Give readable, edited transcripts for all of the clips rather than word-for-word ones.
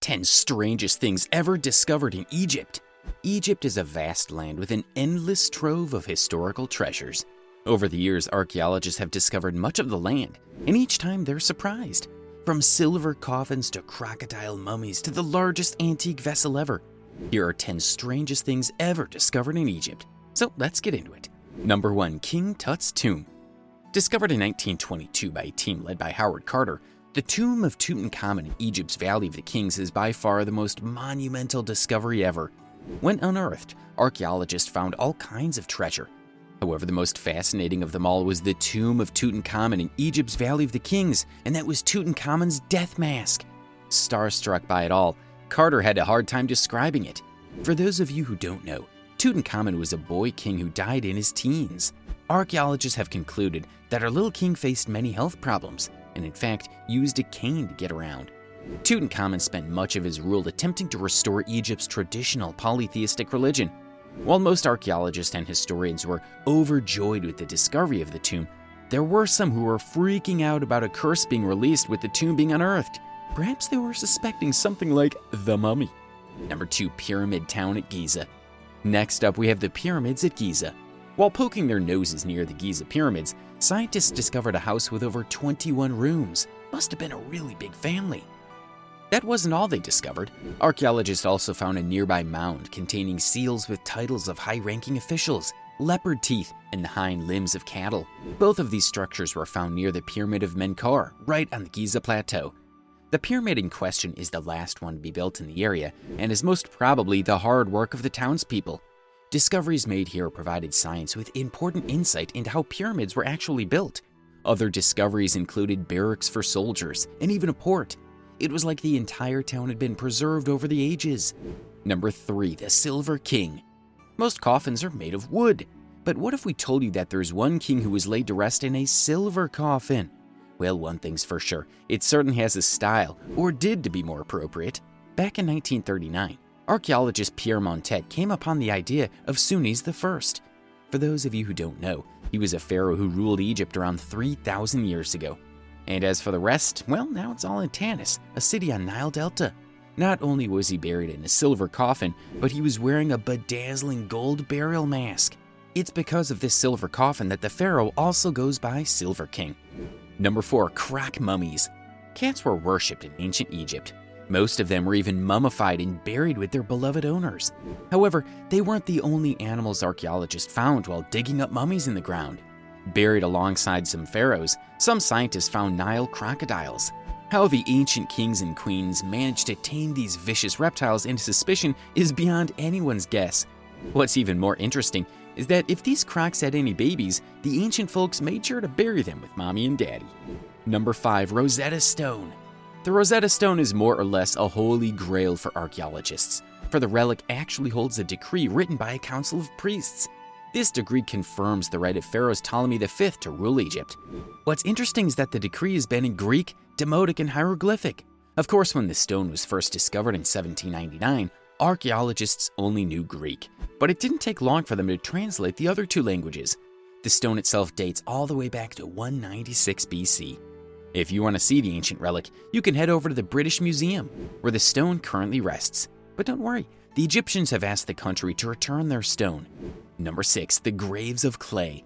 10 strangest things ever discovered in Egypt. Egypt is a vast land with an endless trove of historical treasures. Over the years, archaeologists have discovered much of the land, and each time they're surprised. From silver coffins to crocodile mummies to the largest antique vessel ever. Here are 10 strangest things ever discovered in Egypt. So let's get into it. Number 1. King Tut's Tomb. Discovered in 1922 by a team led by Howard Carter, the tomb of Tutankhamun in Egypt's Valley of the Kings is by far the most monumental discovery ever. When unearthed, archaeologists found all kinds of treasure. However, the most fascinating of them all was the tomb of Tutankhamun in Egypt's Valley of the Kings, and that was Tutankhamun's death mask. Starstruck by it all, Carter had a hard time describing it. For those of you who don't know, Tutankhamun was a boy king who died in his teens. Archaeologists have concluded that our little king faced many health problems, and in fact used a cane to get around. Tutankhamun spent much of his rule attempting to restore Egypt's traditional polytheistic religion. While most archaeologists and historians were overjoyed with the discovery of the tomb, there were some who were freaking out about a curse being released with the tomb being unearthed. Perhaps they were suspecting something like the mummy. Number 2. Pyramid Town at Giza. Next up, we have the pyramids at Giza. While poking their noses near the Giza pyramids, scientists discovered a house with over 21 rooms. Must have been a really big family. That wasn't all they discovered. Archaeologists also found a nearby mound containing seals with titles of high-ranking officials, leopard teeth, and the hind limbs of cattle. Both of these structures were found near the Pyramid of Menkaure, right on the Giza Plateau. The pyramid in question is the last one to be built in the area, and is most probably the hard work of the townspeople. Discoveries made here provided science with important insight into how pyramids were actually built. Other discoveries included barracks for soldiers, and even a port. It was like the entire town had been preserved over the ages. Number 3. The Silver King. Most coffins are made of wood, but what if we told you that there's one king who was laid to rest in a silver coffin? Well, one thing's for sure, it certainly has a style, or did to be more appropriate. Back in 1939, archaeologist Pierre Montet came upon the idea of Sunis I. For those of you who don't know, he was a pharaoh who ruled Egypt around 3,000 years ago. And as for the rest, well, now it's all in Tanis, a city on Nile Delta. Not only was he buried in a silver coffin, but he was wearing a bedazzling gold burial mask. It's because of this silver coffin that the pharaoh also goes by Silver King. Number 4. Croc Mummies. Cats were worshipped in ancient Egypt. Most of them were even mummified and buried with their beloved owners. However, they weren't the only animals archaeologists found while digging up mummies in the ground. Buried alongside some pharaohs, some scientists found Nile crocodiles. How the ancient kings and queens managed to tame these vicious reptiles into suspicion is beyond anyone's guess. What's even more interesting is that if these crocs had any babies, the ancient folks made sure to bury them with mommy and daddy. Number 5. Rosetta Stone. The Rosetta Stone is more or less a holy grail for archaeologists, for the relic actually holds a decree written by a council of priests. This decree confirms the right of Pharaoh Ptolemy V to rule Egypt. What's interesting is that the decree has been in Greek, Demotic, and hieroglyphic. Of course, when the stone was first discovered in 1799, archaeologists only knew Greek, but it didn't take long for them to translate the other 2 languages. The stone itself dates all the way back to 196 BC. If you want to see the ancient relic, you can head over to the British Museum, where the stone currently rests. But don't worry, the Egyptians have asked the country to return their stone. Number 6. The Graves of Clay.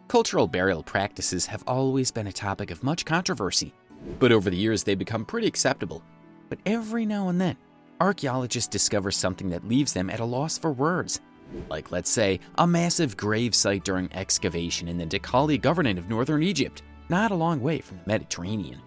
Cultural burial practices have always been a topic of much controversy, but over the years they've become pretty acceptable. But every now and then, archaeologists discover something that leaves them at a loss for words. Like, let's say, a massive grave site during excavation in the Dikali Governorate of northern Egypt, not a long way from the Mediterranean.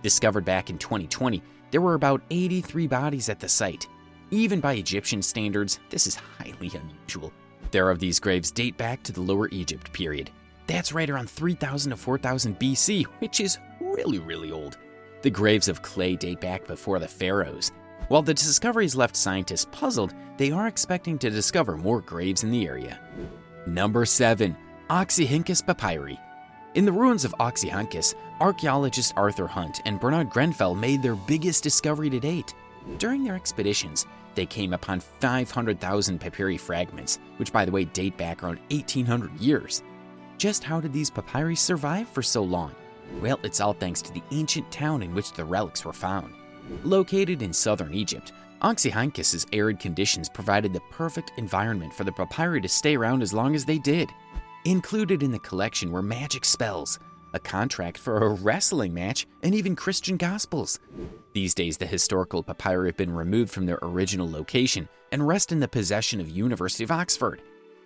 Discovered back in 2020, there were about 83 bodies at the site. Even by Egyptian standards, this is highly unusual. There of these graves date back to the Lower Egypt period. That's right around 3000 to 4000 BC, which is really old. The graves of clay date back before the pharaohs. While the discoveries left scientists puzzled, they are expecting to discover more graves in the area. Number 7. Oxyrhynchus Papyri. In the ruins of Oxyrhynchus, archaeologists Arthur Hunt and Bernard Grenfell made their biggest discovery to date. During their expeditions, they came upon 500,000 papyri fragments, which by the way date back around 1800 years. Just how did these papyri survive for so long? Well, it's all thanks to the ancient town in which the relics were found. Located in southern Egypt, Oxyrhynchus's arid conditions provided the perfect environment for the papyri to stay around as long as they did. Included in the collection were magic spells, a contract for a wrestling match, and even Christian Gospels. These days, the historical papyri have been removed from their original location and rest in the possession of University of Oxford.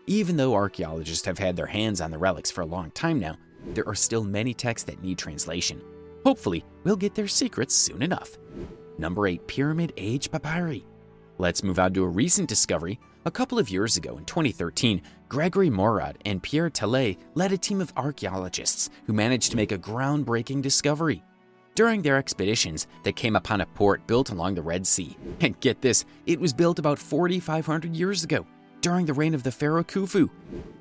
Even though archaeologists have had their hands on the relics for a long time now, there are still many texts that need translation. Hopefully, we'll get their secrets soon enough. Number 8. Pyramid Age Papyri. Let's move on to a recent discovery. A couple of years ago, in 2013, Gregory Morad and Pierre Tallet led a team of archaeologists who managed to make a groundbreaking discovery. During their expeditions, they came upon a port built along the Red Sea. And get this, it was built about 4,500 years ago, during the reign of the pharaoh Khufu.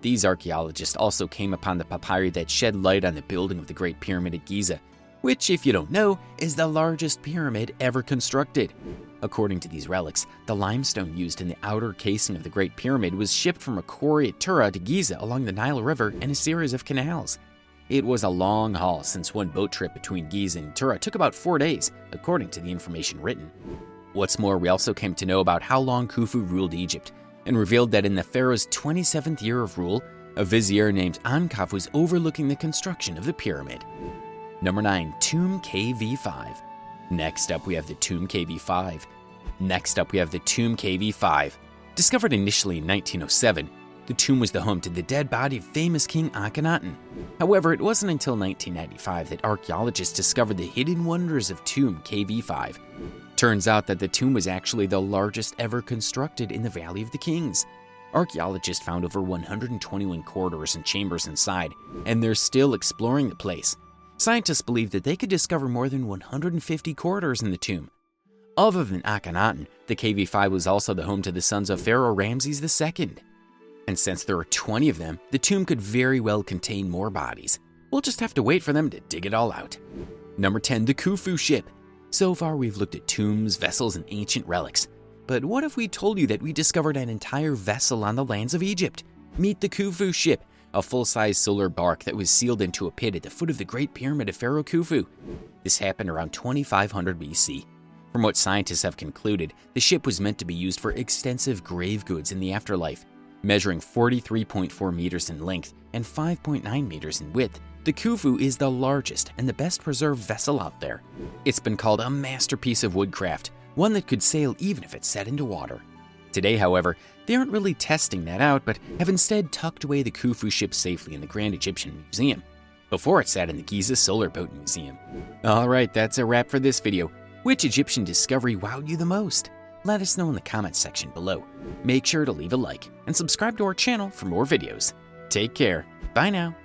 These archaeologists also came upon the papyri that shed light on the building of the Great Pyramid at Giza, which, if you don't know, is the largest pyramid ever constructed. According to these relics, the limestone used in the outer casing of the Great Pyramid was shipped from a quarry at Tura to Giza along the Nile River in a series of canals. It was a long haul, since one boat trip between Giza and Tura took about 4 days, according to the information written. What's more, we also came to know about how long Khufu ruled Egypt, and revealed that in the pharaoh's 27th year of rule, a vizier named Ankaf was overlooking the construction of the pyramid. Number 9. Tomb KV5. Next up, we have the Tomb KV5. Discovered initially in 1907, the tomb was the home to the dead body of famous King Akhenaten. However, it wasn't until 1995 that archaeologists discovered the hidden wonders of Tomb KV5. Turns out that the tomb was actually the largest ever constructed in the Valley of the Kings. Archaeologists found over 121 corridors and chambers inside, and they're still exploring the place. Scientists believe that they could discover more than 150 corridors in the tomb. Other than Akhenaten, the KV5 was also the home to the sons of Pharaoh Ramses II. And since there are 20 of them, the tomb could very well contain more bodies. We'll just have to wait for them to dig it all out. Number 10. The Khufu Ship. So far, we've looked at tombs, vessels, and ancient relics. But what if we told you that we discovered an entire vessel on the lands of Egypt? Meet the Khufu Ship, a full-size solar bark that was sealed into a pit at the foot of the Great Pyramid of Pharaoh Khufu. This happened around 2500 BC. From what scientists have concluded, the ship was meant to be used for extensive grave goods in the afterlife. Measuring 43.4 meters in length and 5.9 meters in width, the Khufu is the largest and the best preserved vessel out there. It's been called a masterpiece of woodcraft, one that could sail even if it set into water. Today, however, they aren't really testing that out, but have instead tucked away the Khufu ship safely in the Grand Egyptian Museum. Before it sat in the Giza Solar Boat Museum. Alright, that's a wrap for this video. Which Egyptian discovery wowed you the most? Let us know in the comments section below. Make sure to leave a like and subscribe to our channel for more videos. Take care. Bye now.